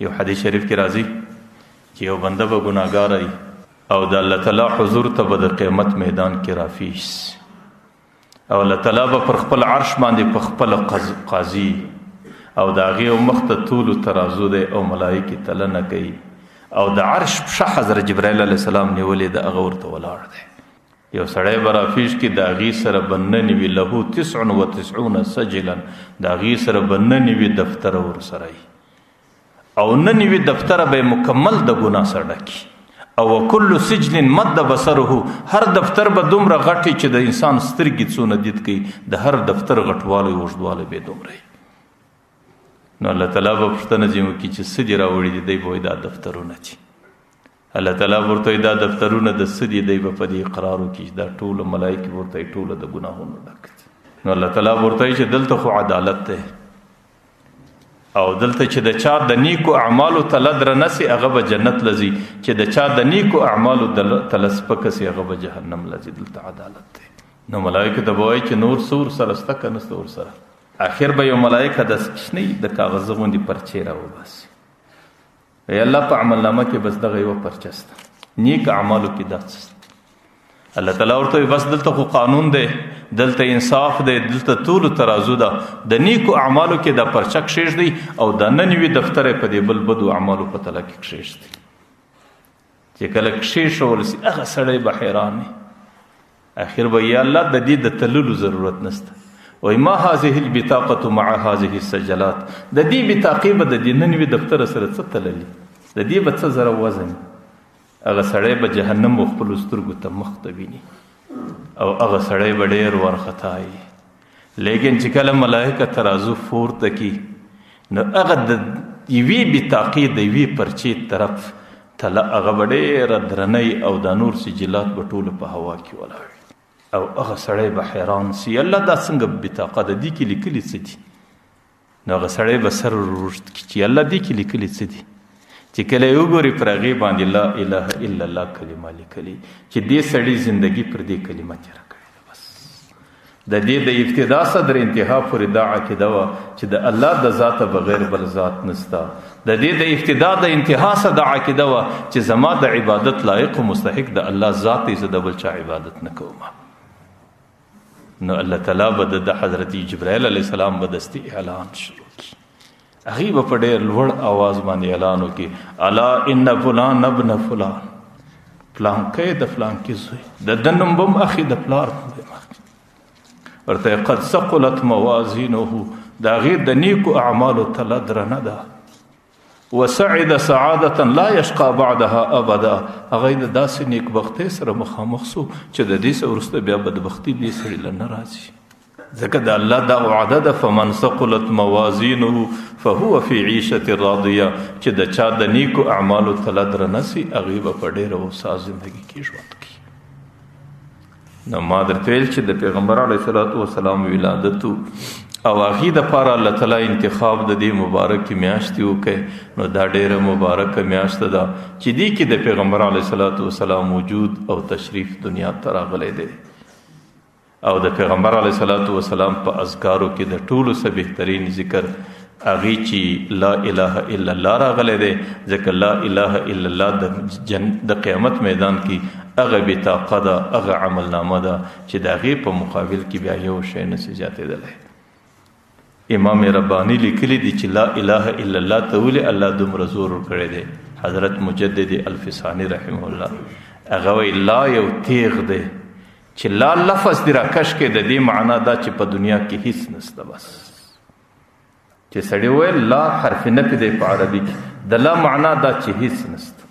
یو حدیث شریف کې راځي چې یو بنده به ګناهګار وي او د الله تعالی حضور ته به د قیامت میدان کې رافیش او الله تعالی به پر خپل عرش باندې په خپل قاضي او د هغې مخ ته طول ترازو دی او ملایکې تلنه کوي او د عرش پښه حضرت جبرائیل علیه السلام نیولې د هغه ورته ولاړ دی. یو سړی به رافیش کې د هغې سره به نن وي له 99 سجلا د هغې سره به نن وي دفتره ورسره وي او نن وي دفتره به مکمل د ګناه سره ډکي او کل سجن مد بصره هر دفتر به دومره غټي چې د انسان سترګې څونه دید کوي د هر دفتر غټوالی اوږدوالی به دومره نو الله تعالی به پوښتنه ځینې وکړي چې څه دې راوړي دي دی به وایي دا دفترونه دي. الله تعالی ورته وایي دا دفترونه د څه دي دی به په دې اقرار وکړي دا ټوله ملایکې ورته وایي ټوله د ګناهونو ډک دي. نو الله تعالی ورته وایي چې دلته خو عدالت دی او دلته چې د چا د نیکو اعمالو تله درنه سي هغه به جنت لځي چې د چا د نیکو اعمالو تله سپکه سي هغه به جهنم لځي. دلته عدالت دی. نو ملایکو ته به وایي چې نور سور سره سته که نسته ورسره. آخر به یو ملایکه داسې کښنوي د کاغذه غوندې پرچې راوباسي ای الله په عملنامه کې بس دغه یوه پرچه سته نیک اعمالو کې دا څه سته. الله تعالی ورته وایي بس دلته خو قانون دی دلته انصاف دی دلته طول ترازو ده د نیکو اعمالو کې دا پرچه کښېږدئ او دا نن وي دفتر یې په دې بل بدو اعمالو په تله کې کښېږدئ. چې کله کښېښول سي هغه سړی به حیران وي. آخر به یا الله د دې د تللو ضرورت نشته وای ما هذه البطاقه مع هذه السجلات د دې بطاقې به د دې نن وي دفتر سره څه تللي د دې به څه زره وزن هغه سړی به جهنم و خپلو سترګو ته مخ ته ویني او هغه سړی به ډېر وارخطا وي. لیکن چې کله ملایکه ترازو پورته کي نو هغه د یوې بطاقې د یوې پرچې طرف تله هغه به ډېره درنۍ او دا نور سجلات به ټوله په هوا کې ولاړ او هغه سړی به حیران سي الله دا څنګه بطاقه د دې کې لیکلي څه دي. نو هغه سړی به سر ورشت کړي چې الله دې کې لیکلي څه دي. چې کله یې وګوري پر هغې باندې لا اله الا الله کلمه لیکلي چې دې سړي زندگی پر دې کلمه تېره کړې ده. بس د دې د ابتدا صدر انتها پورې دا عقیده وه چې د الله د ذاته بغیر بل ذات نسته. د دې د ابتدا د انتها څخه دا عقیده وه چې زما د عبادت لایق و مستحق د الله ذات دی زه د بل چا عبادت نه کوم. نو الله تعالی به د حضرت جبرائیل علیه السلام به دستي اعلان شروع کړي هغې به په ډېر لوړ آواز باندې اعلان وکړي الا ان فلان ابن فلان پلانکی د فلانکي زوی د ده نوم به هم اخي د پلار ورته قد ثقلت موازینه د هغې د نیکو اعمالو تله درنه ده وسعد سعادة لا يشقى بعدها ابدا هغه د داسې نیکبختۍ سره مخامخ سو چې د دې څه وروسته بیا بدبختي دې سړي له نه راځي. ځکه د الله دا وعده ده فمن ثقلت موازینه فهو في عیشة راضیه چې د چا د نیکو اعمالو تله درنه سي هغې به په ډېره هوسا زندګي کې ژوند کوي. نو ما درته ویل چې د پیغمبر علیه الصلاة والسلام ولادت او هغې دپاره الله تعالی انتخاب د دې مبارکې میاشتې وکړی نو دا ډېره مبارکه میاشته ده چې دې کې د پیغمبر علیه الصلاة والسلام وجود او تشریف دنیا ته راغلی دی او د پیغمبر علیه الصلاة والسلام په اذکارو کې د ټولو څه بهترین ذکر هغې چې لا اله الا الله راغلی دی ځکه لا اله الا الله د قیامت میدان کې هغه بطاقه ده هغه عملنامه ده چې د هغې په مقابل کې بیا یو شی نسي زیاتېدلی. امام ربانی لیکلی دی چې لا اله الا الله ته ولې الله دومره زور ورکړی دی. حضرت مجدد الفسانی رحمه الله هغه وایي لا یو تیغ دی چې لا لفظ دی راکش کې د دې معنا دا چې په دنیا کې هیڅ نسته. بس چې سړی وویل لا حرف نفي دی په عربي کې د لا معنا دا چې هیڅ نسته.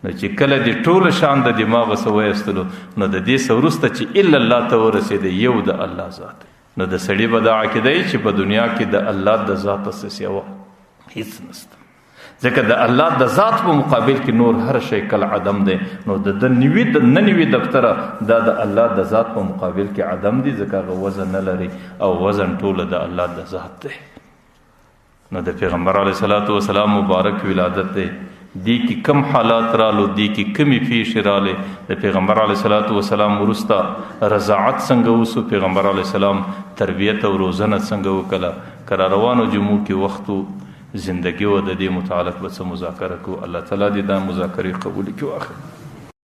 نو چې کله دې ټوله شان د دماغ څه ویستلو نو د دې څه وروسته چې الا الله ته ورسېدی یو د الله ذات نو د سړي به دا عقیده وي چې په دنیا کې د الله د ذاته څه سیوا هیڅ نسته. ځکه د الله د ذات په مقابل کې نور هر شی کل عدم دی. نو د نه نوي دفتره دا د الله د ذات په مقابل کې عدم دی ځکه هغه وزن نه لري او وزن ټوله د الله د ذات دی. نو د پیغمبر علیه الصلاة والسلام مبارک ولادت دی دی کې کم حالات رالو دی کې کمی پیښې رالې د پیغمبر علیه الصلاة والسلام وروسته رضاعت څنګه وسو پیغمبر علیه السلام تربیت او روزنه څنګه وکړه که را روانو جمعو کې وخت زندگی و د دې متعلق به څه مذاکره کوو. الله تعالی دې دا مذاکرې قبول کړي.